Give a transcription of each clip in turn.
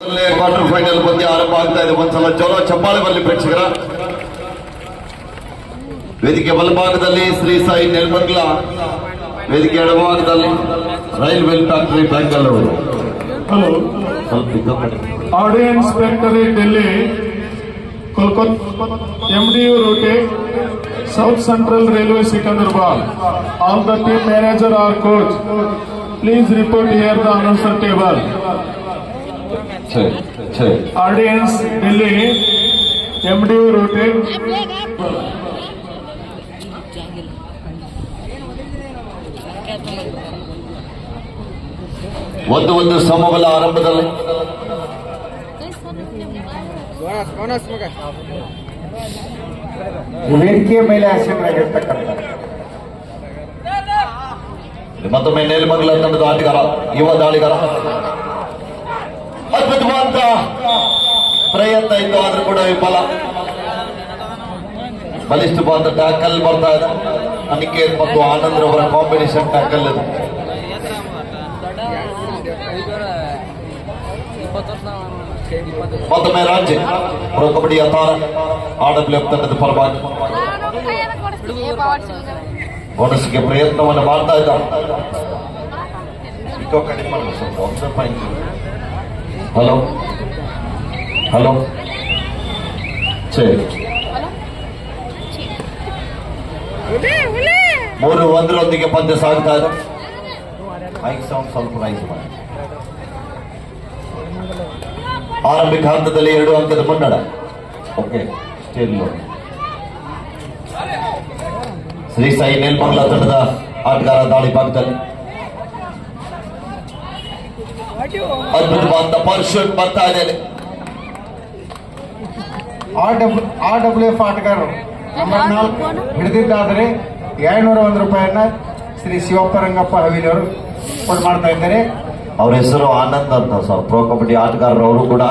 Quarter final ಪಂದ್ಯ ಆರಂಭ ಆಗ್ತಾ ಇದೆ. ಒಂದ್ಸಲ ಜೋರ ಚಪ್ಪಾಳೆ ಬರಲಿ ಪ್ರೇಕ್ಷಕರ. ವೇದಿಕೆ ಬಲಭಾಗದಲ್ಲಿ ಶ್ರೀ ಸಾಯಿ ನೆಲಮಂಗಲ, ವೇದಿಕೆ ಎಡಭಾಗದಲ್ಲಿ railway factory Bengaluru. Audience Factory Delhi, Kolkata, MDU route, South Central Railway Secunderabad. All the team manager or coach, please report here the announcer table. Audience Delhi, MDU route. ಒಂದು ಸಮಬಲ ಆರಂಭದಲ್ಲಿ ವೇದಿಕೆಯ ಮೇಲೆ ಆಸೀನರಾಗಿರ್ತಕ್ಕಂಥ ಮತ್ತೊಮ್ಮೆ ನೆಲಮಂಗಲ ತಂಡದ ಆಟಗಾರ, ಯುವ ದಾಳಿಗಾರ. ಅದ್ಭುತವಾದ ಪ್ರಯತ್ನ ಇತ್ತು, ಆದ್ರೂ ಕೂಡ ವಿಫಲ. ಬಲಿಷ್ಠವಾದ ಟ್ಯಾಕಲ್ ಬರ್ತಾ ಇದೆ. ಅನಿಕೇತ್ ಮತ್ತು ಆನಂದ್ ಅವರ ಕಾಂಬಿನೇಷನ್ ಟ್ಯಾಕಲ್ ಇದು. ಮತ್ತೊಮ್ಮೆ ರಾಜ್ಯ ಪ್ರೊ ಕಬಡ್ಡಿ ಅಥಾರ RWF ತಂಡದ ಪರವಾಗಿ ಬೋನಸ್ಗೆ ಪ್ರಯತ್ನವನ್ನು ಮಾಡ್ತಾ ಇದ್ದಾರೆ. ಹಲೋ ಹಲೋ ಸರಿ, 3-1 ಪಂದ್ಯ ಸಾಗ್ತಾ ಇದೆ. ಮೈಕ್ ಸೌಂಡ್ ಸ್ವಲ್ಪ ರೈಸ್ ಮಾಡಿ. ಆರಂಭಿಕ ಹಂತದಲ್ಲಿ 2 ಅಂಕದ ಮುನ್ನಡೆ. ಓಕೆ, ಸ್ಟೇಲ್ ಶ್ರೀ ಸಾಯಿ ನೆಲಮಂಗಲ ತಂಡದ ಆಟಗಾರ ದಾಳಿ ಭಾಗದಲ್ಲಿ ಅದ್ಭುತವಾದ ಪರ್ಶೂಟ್ ಬರ್ತಾ ಇದೆ. RWF ಆಟಗಾರರು ನಂಬರ್ 4 ಹಿಡಿದಿದ್ದಾದರೆ 201 ರೂಪಾಯಿಯನ್ನ ಶ್ರೀ ಶಿವಪ್ಪ ರಂಗಪ್ಪ ಹವಿಲಿ ಅವರು ಕೊಡ್ ಮಾಡ್ತಾ ಇದ್ದಾರೆ. ಅವ್ರ ಹೆಸರು ಆನಂದ್ ಅಂತ ಸರ್. ಪ್ರೊ ಕಬಡ್ಡಿ ಆಟಗಾರರವರು ಕೂಡ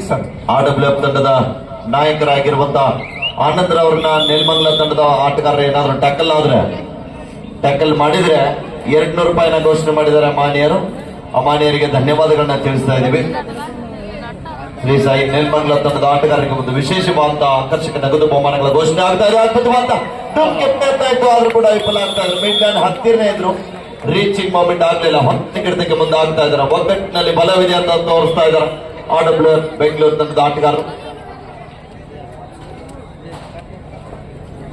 ಸರ್ RWF ತಂಡದ ನಾಯಕರಾಗಿರುವಂತಹ ಆನಂದ್ ರವರನ್ನ ನೆಲಮಂಗಲ ತಂಡದ ಆಟಗಾರರು ಏನಾದ್ರು ಟ್ಯಾಕಲ್ ಮಾಡಿದ್ರೆ 200 ರೂಪಾಯಿನ ಘೋಷಣೆ ಮಾಡಿದ್ದಾರೆ ಮಾನ್ಯರು. ಅಮಾನ್ಯರಿಗೆ ಧನ್ಯವಾದಗಳನ್ನ ತಿಳಿಸ್ತಾ ಇದ್ದೀವಿ. ಶ್ರೀ ಸಾಯಿ ನೆಲಮಂಗಲ ತಂಡದ ಆಟಗಾರರಿಗೆ ಒಂದು ವಿಶೇಷವಾದ ಆಕರ್ಷಕ ನಗದು ಬಹುಮಾನಗಳ ಘೋಷಣೆ ಆಗ್ತಾ ಇದೆ. ಅದ್ಭುತವಾದ ಇತ್ತು, ಆದ್ರೂ ಕೂಡ ವಿಫಲ ಆಗ್ತಾ ಇದ್ರು. ಮಿಡ್ಲ್ಯಾಂಡ್ ಹತ್ತಿರನೇ ಇದ್ರು, ರೀಚಿಂಗ್ ಮೂಮೆಂಟ್ ಆಗ್ಲಿಲ್ಲ. ಹೊತ್ತಿಗಿಡದಕ್ಕೆ ಮುಂದೆ ಆಗ್ತಾ ಇದ್ದಾರೆ. ಒಗ್ಗಟ್ಟಿನಲ್ಲಿ ಬಲವಿದೆ ಅಂತ ತೋರಿಸ್ತಾ ಇದ್ದಾರೆ RWF ಬೆಂಗಳೂರು ತಂಡದ ಆಟಗಾರರು.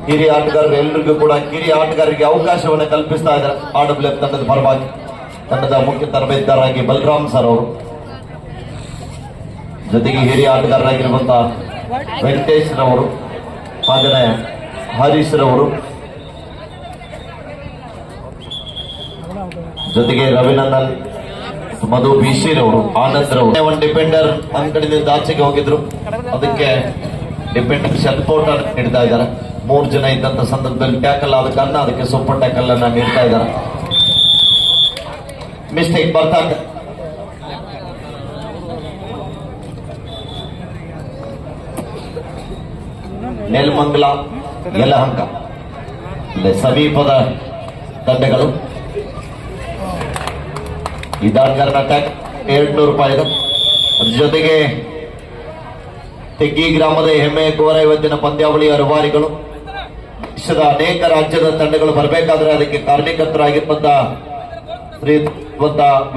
ಹಿರಿಯ ಆಟಗಾರರು ಎಲ್ಲರಿಗೂ ಕೂಡ ಕಿರಿಯ ಆಟಗಾರರಿಗೆ ಅವಕಾಶವನ್ನು ಕಲ್ಪಿಸ್ತಾ ಇದ್ದಾರೆ RWF ತಂಡದ ಪರವಾಗಿ. ತಂಡದ ಮುಖ್ಯ ತರಬೇತುದಾರರಾಗಿ ಬಲರಾಮ್ ಸರ್ ಅವರು, ಜೊತೆಗೆ ಹಿರಿಯ ಆಟಗಾರರಾಗಿರುವಂತಹ ವೆಂಕಟೇಶ್ ರವರು, ಹಾಗೆಯೇ ಹರೀಶ್ ರವರು, ಜೊತೆಗೆ ರವಿನಂದನ್, ಮಧು ಬಿಶೀರ್ ಅವರು, ಆನಂದ್ ರವರು. ಒಂದು ಡಿಪೆಂಡರ್ ಅಂಕಣದಿಂದ ಆಚೆಗೆ ಹೋಗಿದ್ರು, ಅದಕ್ಕೆ ಡಿಪೆಂಡರ್ ಸಪೋರ್ಟ್ ನೀಡ್ತಾ ಇದ್ದಾರೆ. 3 ಜನ ಇದ್ದಂತ ಸಂದರ್ಭದಲ್ಲಿ ಟ್ಯಾಕಲ್ ಆದ ಕಾರಣ ಅದಕ್ಕೆ ಸೂಪರ್ ಟ್ಯಾಕಲ್ ಅನ್ನ ನೀಡ್ತಾ ಇದ್ದಾರೆ. ಮಿಸ್ಟೇಕ್ ಬರ್ತಾ ಇದೆ. ನೆಲಮಂಗಲ, ಯಲಹಂಕ ಸಮೀಪದ ತಂಡಗಳು. ಈ ದಾಳಿಗಾರನ ಟ್ಯಾಕ್ 200 ರೂಪಾಯಿ ಇದೆ. ಅದ್ರ ಜೊತೆಗೆ ತೆಗ್ಗಿ ಗ್ರಾಮದ ಹೆಮ್ಮೆ ಕೋರ ಇವತ್ತಿನ ಪಂದ್ಯಾವಳಿಯ ರೂವಾರಿಗಳು. ದೇಶದ ಅನೇಕ ರಾಜ್ಯದ ತಂಡಗಳು ಬರಬೇಕಾದ್ರೆ ಅದಕ್ಕೆ ಕಾರಣೀಕರ್ತರಾಗಿರುವಂತಹ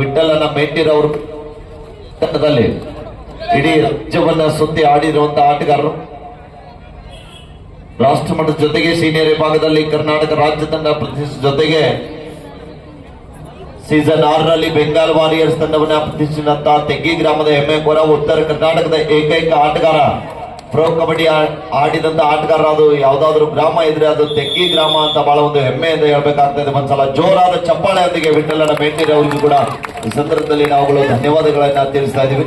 ವಿಠಲನ ಮೇಟಿರವರು ತಂಡದಲ್ಲಿ ಇಡೀ ರಾಜ್ಯವನ್ನ ಸುತ್ತಿ ಆಡಿರುವಂತಹ ಆಟಗಾರರು. ರಾಷ್ಟ್ರಮಟ್ಟದ ಜೊತೆಗೆ ಸೀನಿಯರ್ ವಿಭಾಗದಲ್ಲಿ ಕರ್ನಾಟಕ ರಾಜ್ಯ ತಂಡ ಪ್ರತಿಷ್ಠಿತ ಜೊತೆಗೆ ಸೀಸನ್ 6ರಲ್ಲಿ ಬೆಂಗಾಲ್ ವಾರಿಯರ್ಸ್ ತಂಡವನ್ನ ಪ್ರತಿಷ್ಠಿಸಿದಂತಹ ತೆಗ್ಗಿ ಗ್ರಾಮದ ಹೆಮ್ಮೆ ಕೋರ, ಉತ್ತರ ಕರ್ನಾಟಕದ ಏಕೈಕ ಆಟಗಾರ. ಪ್ರೊ ಕಬಡ್ಡಿ ಆಡಿದಂತ ಆಟಗಾರ ಅದು ಯಾವ್ದಾದ್ರು ಗ್ರಾಮ ಇದ್ರೆ ಅದು ತೆಗ್ಗಿ ಗ್ರಾಮ ಅಂತ ಬಹಳ ಒಂದು ಹೆಮ್ಮೆಯಿಂದ ಹೇಳ್ಬೇಕಾಗ್ತದೆ. ಒಂದ್ಸಲ ಜೋರಾದ ಚಪ್ಪಾಳೆಯೊಂದಿಗೆ ವಿಠಲನ ಮೇಟಿರ್ ಅವರಿಗೂ ಕೂಡ ಈ ಸಂದರ್ಭದಲ್ಲಿ ನಾವುಗಳು ಧನ್ಯವಾದಗಳನ್ನ ತಿಳಿಸ್ತಾ ಇದ್ದೀವಿ.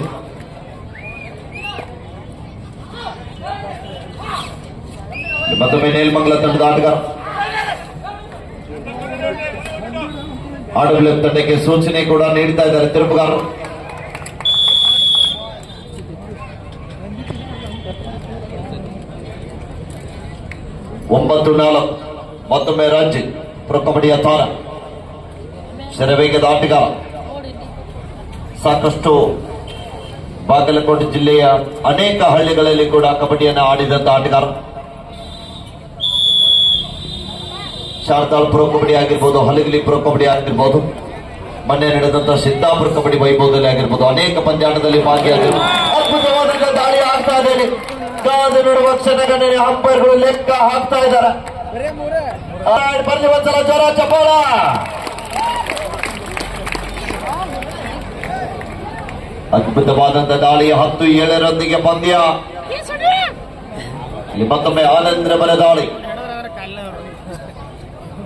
ಮತ್ತೊಮ್ಮೆ ನೆಲಮಂಗಲ ತಂಡದ ಆಟಗಾರ RWF ತಂಡಕ್ಕೆ ಸೂಚನೆ ಕೂಡ ನೀಡ್ತಾ ಇದ್ದಾರೆ ತಿರುಪುಗಾರರು. ಒಂಬತ್ತು 4 ಮತ್ತೊಮ್ಮೆ ರಾಜ್ಯ ಪ್ರೊ ಕಬಡ್ಡಿ ಅಥಾರ ಶರವೇಗದ ಆಟಗಾರ. ಸಾಕಷ್ಟು ಬಾಗಲಕೋಟೆ ಜಿಲ್ಲೆಯ ಅನೇಕ ಹಳ್ಳಿಗಳಲ್ಲಿ ಕೂಡ ಕಬಡ್ಡಿಯನ್ನು ಆಡಿದಂತ ಆಟಗಾರ. ಶಾರದಾಳ್ ಪ್ರೋ ಕಬಡ್ಡಿ ಆಗಿರ್ಬೋದು, ಹಲಗಲಿ ಪ್ರೋ ಕಬಡ್ಡಿ ಆಗಿರ್ಬೋದು, ಮೊನ್ನೆ ನಡೆದಂತ ಸಿದ್ದಾಪುರ ಕಬಡ್ಡಿ ವೈಭವದಲ್ಲಿ ಆಗಿರ್ಬೋದು, ಅನೇಕ ಪಂದ್ಯಾಟದಲ್ಲಿ ಭಾಗಿಯಾಗಿರ್ಬೋದು. ಅದ್ಭುತವಾದಂತಹ ದಾಳಿ ಆಗ್ತಾ ಇದೆ. ಕಾದು ನೋಡುವ ಕ್ಷಣಗಣನೆ ಅಂಪೈರ್ಗಳು ಲೆಕ್ಕ ಹಾಕ್ತಾ ಇದ್ದಾರೆ. ಬರ್ಲಿ ಒಂದ್ಸಲ ಜ್ವರ ಚಪ್ಪಾಳ. ಅದ್ಭುತವಾದಂತಹ ದಾಳಿ 10-7 ಪಂದ್ಯ. ಇಲ್ಲಿ ಮತ್ತೊಮ್ಮೆ ಆನಂದ್ರ ಬಲ ದಾಳಿ.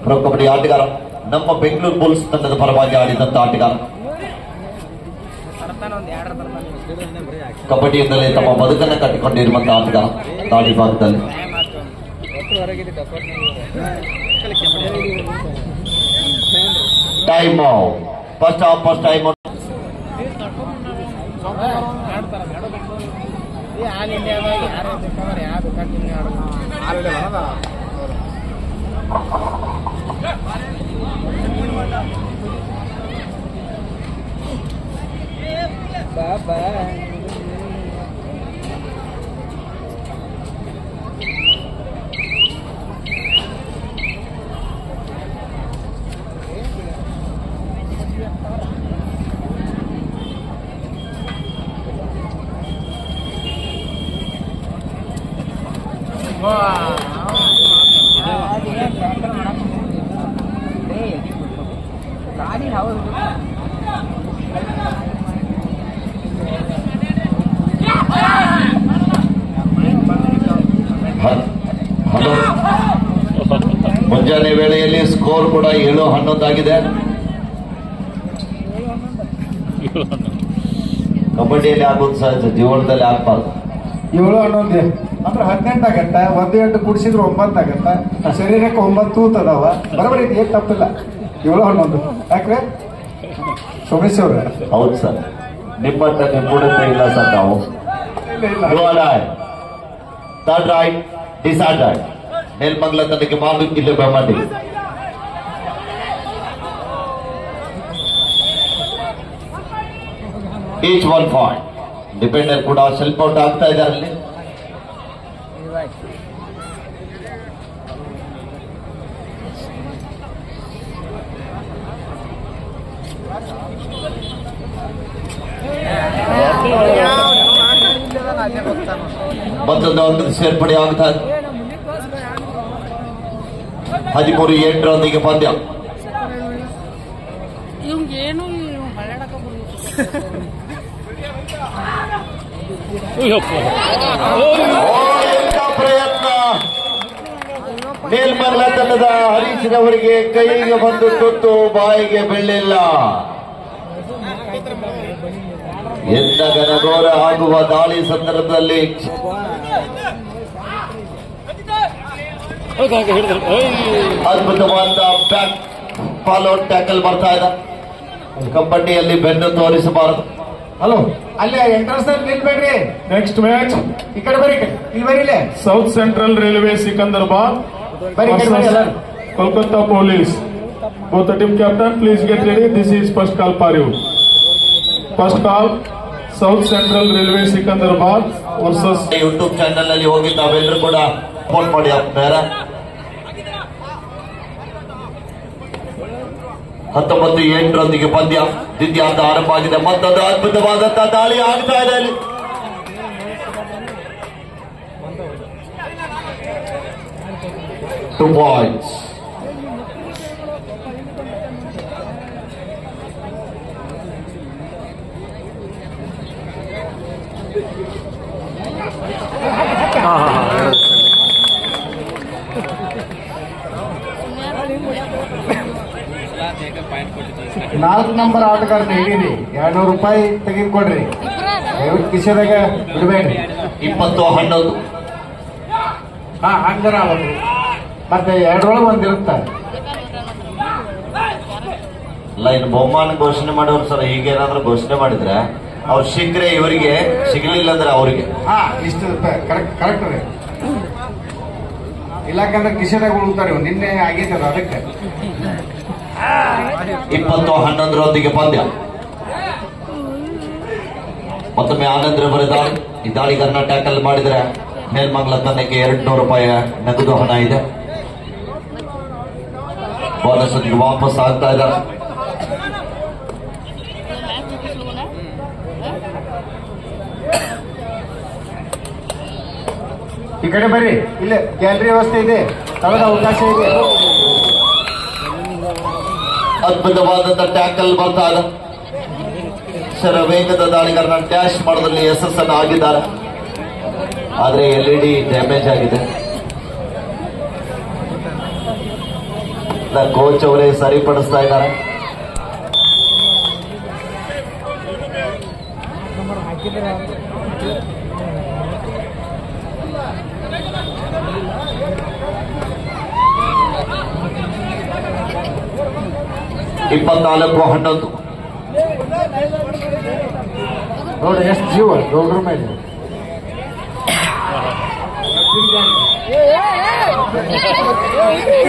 ಪ್ರೊ ಕಬಡ್ಡಿ ಆಟಗಾರ, ನಮ್ಮ ಬೆಂಗಳೂರು ಬುಲ್ಸ್ ತಂಡದ ಪರವಾಗಿ ಆಡಿದಂತ ಆಟಗಾರ. ಕಬಡ್ಡಿಯಿಂದಲೇ ತಮ್ಮ ಬದುಕನ್ನು ಕಟ್ಟಿಕೊಂಡಿರುವಂತಹ ಆಟಗಾರ. ದಾಳಿ ಭಾಗದಲ್ಲಿ ಟೈಮ್ ಫಸ್ಟ್ ಟೈಮ್ ಮುಂಜಾನೆ ವೇಳೆಯಲ್ಲಿ ಸ್ಕೋರ್ ಕೂಡ 7-11 ಆಗಿದೆ. ಕಬಡ್ಡಿಯಲ್ಲಿ ಆಗೋದು ಸಹಜ, ಜೀವನದಲ್ಲಿ ಆಗ್ಬಾರ್ದು. 7-11 ಅಂದ್ರೆ 18 ಆಗತ್ತ. 1-8 ಕುಡಿಸಿದ್ರೆ 9 ಆಗತ್ತ. ಶರೀರಕ್ಕೆ 9 ತೂತದವ. ಬರಬರಿ ಏನ್ ತಪ್ಪಿಲ್ಲ. 7-11 ಯಾಕ್ರೆ ಸೋಮೇಶ್ ಅವ್ರ? ಹೌದು ಸರ್, ನಿಮ್ಮಂತ ನಿಮ್ಮೂಡಂತ ಇಲ್ಲ ಸರ್ ನಾವು. Third right decide right Nelamangala ತನಗೆ ಮಾಲೂಕಿಲ್ಲ ಬೆಮ್ಮಡಿ. Each 1 point. ಡಿಪೆಂಡರ್ ಕೂಡ ಸ್ವಲ್ಪ ಔಟ್ ಆಗ್ತಾ ಇದ್ದಾರೆ ಅಲ್ಲಿ. ಮತ್ತೊಂದು ಅಂಕದ ಸೇರ್ಪಡೆ ಆಗ್ತಾ ಇದೆ. 13-8 ಪಂದ್ಯ. ಪ್ರಯತ್ನ ಮೇಲ್ಮಂಗಲ ತಂಡದ ಹರೀಶನವರಿಗೆ ಕೈಗೆ ಬಂದು ತುತ್ತು ಬಾಯಿಗೆ ಬೆಳ್ಳಿಲ್ಲ. ಎಂದ ಘನಘೋರ ಆಗುವ ದಾಳಿ ಸಂದರ್ಭದಲ್ಲಿ ಅದ್ಭುತವಾದ ಬ್ಯಾಕ್ ಫಾಲೋ ಟ್ಯಾಕಲ್ ಬರ್ತಾ ಇದೆ. ಕಬಡ್ಡಿಯಲ್ಲಿ ಬೆನ್ನು ತೋರಿಸಬಾರದು. ಹಲೋ, ಅಲ್ಲಿ ಎಂಟ್ರೆನ್ಸ್ ನಿಲ್ಬೇಡ್ರಿ. ನೆಕ್ಸ್ಟ್ ಮ್ಯಾಚ್ ಈ ಕಡೆ ಬರೀ, ಇಲ್ಲಿ ಬರೀಲೆ. South central railway Secunderabad Kolkata Police. Both the team captain, please get ready. This is first call for you. First call, South Central Railway Sikandrabad versus YouTube channel ನಲ್ಲಿ ಹೋಗಿ ತಾವೆಲ್ಲರೂ ಕೂಡ ಸಪೋರ್ಟ್ ಮಾಡಿ ಹಾಕ್ತಾರೆ. 19-8 ಪಂದ್ಯ ದ್ವಿತೀಯಾರ್ಧ ಆರಂಭ ಆಗಿದೆ. ಮತ್ತೊಂದು ಅದ್ಭುತವಾದಂತಹ ದಾಳಿ ಆಗ್ತಾ ಇದೆ ಅಲ್ಲಿ. Two points. ನಾಲ್ಕು ನಂಬರ್ ಆಟಗಾರನ ಹಿಡೀರಿ. 200 ರೂಪಾಯಿ ತೆಗೆದುಕೊಡ್ರಿ. ದಯವಿಟ್ಟು ಕಿಶೆದಾಗ ಬಿಡಬೇಡ್ರಿ. 20-11. ಹಂಗಾರ ಮತ್ತೆ 2ರೊಳಗೆ ಒಂದಿರುತ್ತೆ. ಅಲ್ಲ, ಇನ್ನು ಬಹುಮಾನ ಘೋಷಣೆ ಮಾಡೋರು ಸರ್ ಹೀಗೇನಾದ್ರೂ ಘೋಷಣೆ ಮಾಡಿದ್ರೆ ಅವ್ರು ಸಿಕ್ಕರೆ ಇವರಿಗೆ, ಸಿಗಲಿಲ್ಲ ಅಂದ್ರೆ ಅವರಿಗೆ. ಇಷ್ಟು ಕರೆಕ್ಟ್ ರೀ. ಇಲ್ಲಾಕಂದ್ರೆ ಕಿಶೆದಾಗ ಉಳ್ತಾರೆ. ನಿನ್ನೆ ಆಗೈತದ ಅದಕ್ಕೆ. 20-11 ಪಂದ್ಯ. ಮತ್ತೊಮ್ಮೆ ಆನಂದ್ ರವರ ದಾಳಿ. ಈ ದಾಳಿಗಾರನ ಟ್ಯಾಕಲ್ ಮಾಡಿದ್ರೆ ನೆಲಮಂಗಲ ತಂಡಕ್ಕೆ 200 ರೂಪಾಯಿ ನಗದು ಹಣ ಇದೆ. ಬೋನಸ್ ವಾಪಸ್ ಆಗ್ತಾ ಇದ್ದಾರೆ. ಈ ಕಡೆ ಬರ್ರಿ, ಇಲ್ಲ ಗ್ಯಾಲರಿ ವ್ಯವಸ್ಥೆ ಇದೆ, ತಳದ ಅವಕಾಶ ಇದೆ. ಅದ್ಭುತವಾದಂತ ಟ್ಯಾಕಲ್ ಬರ್ತಾ ಇದೆ. ವೇಗದ ದಾಳಿಗಾರನ ಡ್ಯಾಶ್ ಮಾಡೋದ್ರಲ್ಲಿ ಯಶಸ್ಸನ್ನು ಆಗಿದ್ದಾರೆ. ಆದ್ರೆ LED ಡ್ಯಾಮೇಜ್ ಆಗಿದೆ. ಕೋಚ್ ಅವರೇ ಸರಿಪಡಿಸ್ತಾ ಇದ್ದಾರೆ. ಇಪ್ಪತ್ನಾಲ್ಕು 11 ನೋಡಿ ಎಷ್ಟು ಜೀವ ಗೌಡ್ರ ಮೇಲೆ.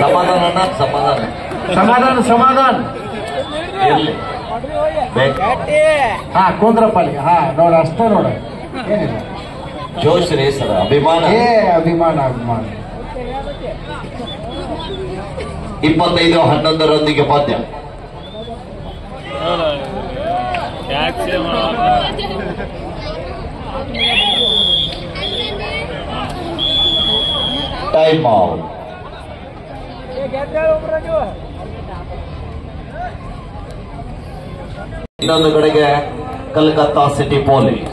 ಸಮಾಧಾನ ಸಮಾಧಾನ ಸಮಾಧಾನ ಸಮಾಧಾನ ಇರ್ಲಿ. ಹಾ ಕುಂದ್ರಪ್ಪ ಅಲ್ಲಿಗೆ. ಹಾ ನೋಡ ಅಷ್ಟೇ ನೋಡ, ಏನಿಲ್ಲ. ಜೋಶ್ ರೀ ಸರ್, ಅಭಿಮಾನ. ಅಭಿಮಾನ ಅಭಿಮಾನ. 25-11 ಪದ್ಯ. Time out. ಇನ್ನೊಂದು ಕಡೆಗೆ ಕಲ್ಕತ್ತಾ ಸಿಟಿ ಪೊಲೀಸ್.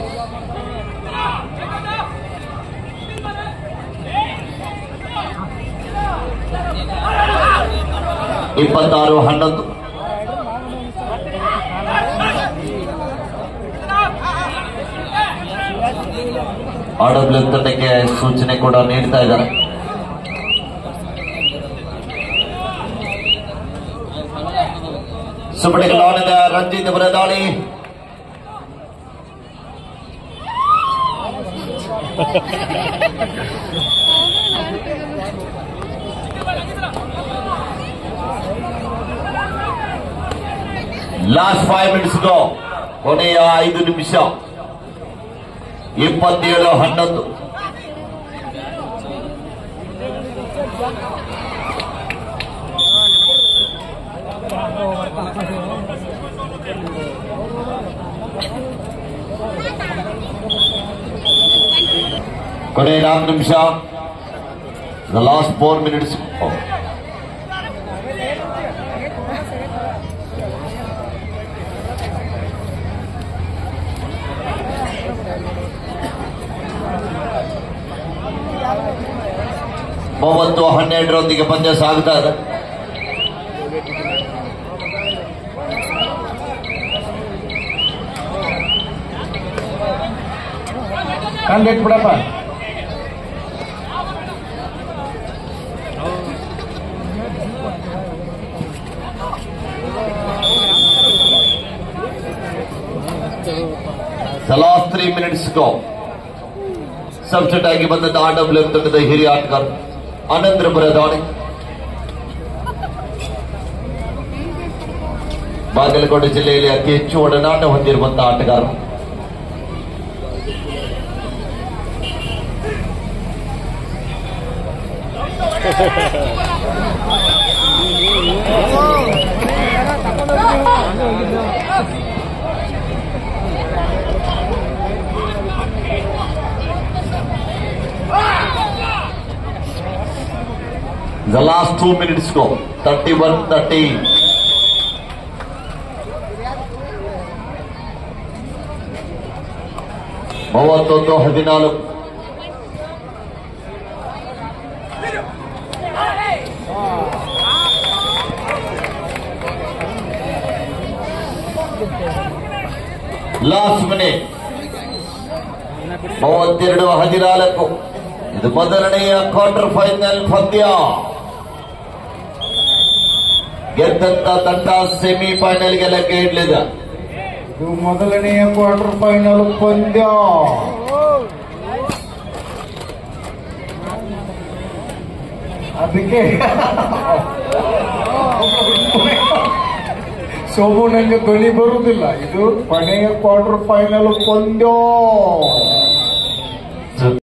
ಇಪ್ಪತ್ತಾರು 11 RW ತಂಡಕ್ಕೆ ಸೂಚನೆ ಕೂಡ ನೀಡ್ತಾ ಇದ್ದಾರೆ. ಸುಪಡಿಗಳಾದ ರಂಜಿತ್ ಅವರ ದಾಳಿ. ಲಾಸ್ಟ್ 5 minutes ಗೋ, ಕೊನೆಯ 5 ನಿಮಿಷ. 27-11. ಕೊನೆಯ 4 ನಿಮಿಷ. The last 4 minutes. ಮೂವತ್ತು 12 ಪಂದ್ಯ ಸಾಗ್ತಾ ಇದೆ. ಕಂಡಿಟ್ಬಿಡಪ್ಪ. The last 3 minutes go. Substitute ಆಗಿ ಬಂದದ್ದು RW ತಂಡದ ಹಿರಿಯ ಆಟಗಾರ ಆನಂದ್ ರವರ ದಾಳಿ. ಬಾಗಲಕೋಟೆ ಜಿಲ್ಲೆಯಲ್ಲಿ ಅತಿ ಹೆಚ್ಚು ಒಡನಾಟ ಹೊಂದಿರುವಂತಹ ಆಟಗಾರ. The last 2 minutes go. 31-30. ಮೂವತ್ತೊಂದು 14. Last minute 32-14. ಇದು ಮೊದಲನೆಯ ಕ್ವಾರ್ಟರ್ ಫೈನಲ್ ಪಂದ್ಯ. ಗೆದ್ದಂತ ತಂಡ ಸೆಮಿಫೈನಲ್ಗೆ ಲಗ್ಗೆ ಇಡಲಿದೆ. ಇದು ಮೊದಲನೆಯ ಕ್ವಾರ್ಟರ್ ಫೈನಲ್ ಪಂದ್ಯ. ಅದಕ್ಕೆ ಸೋಮು ನಂಗೆ ಧ್ವನಿ ಬರುವುದಿಲ್ಲ. ಇದು ಕೊನೆಯ ಕ್ವಾರ್ಟರ್ ಫೈನಲ್ ಪಂದ್ಯ.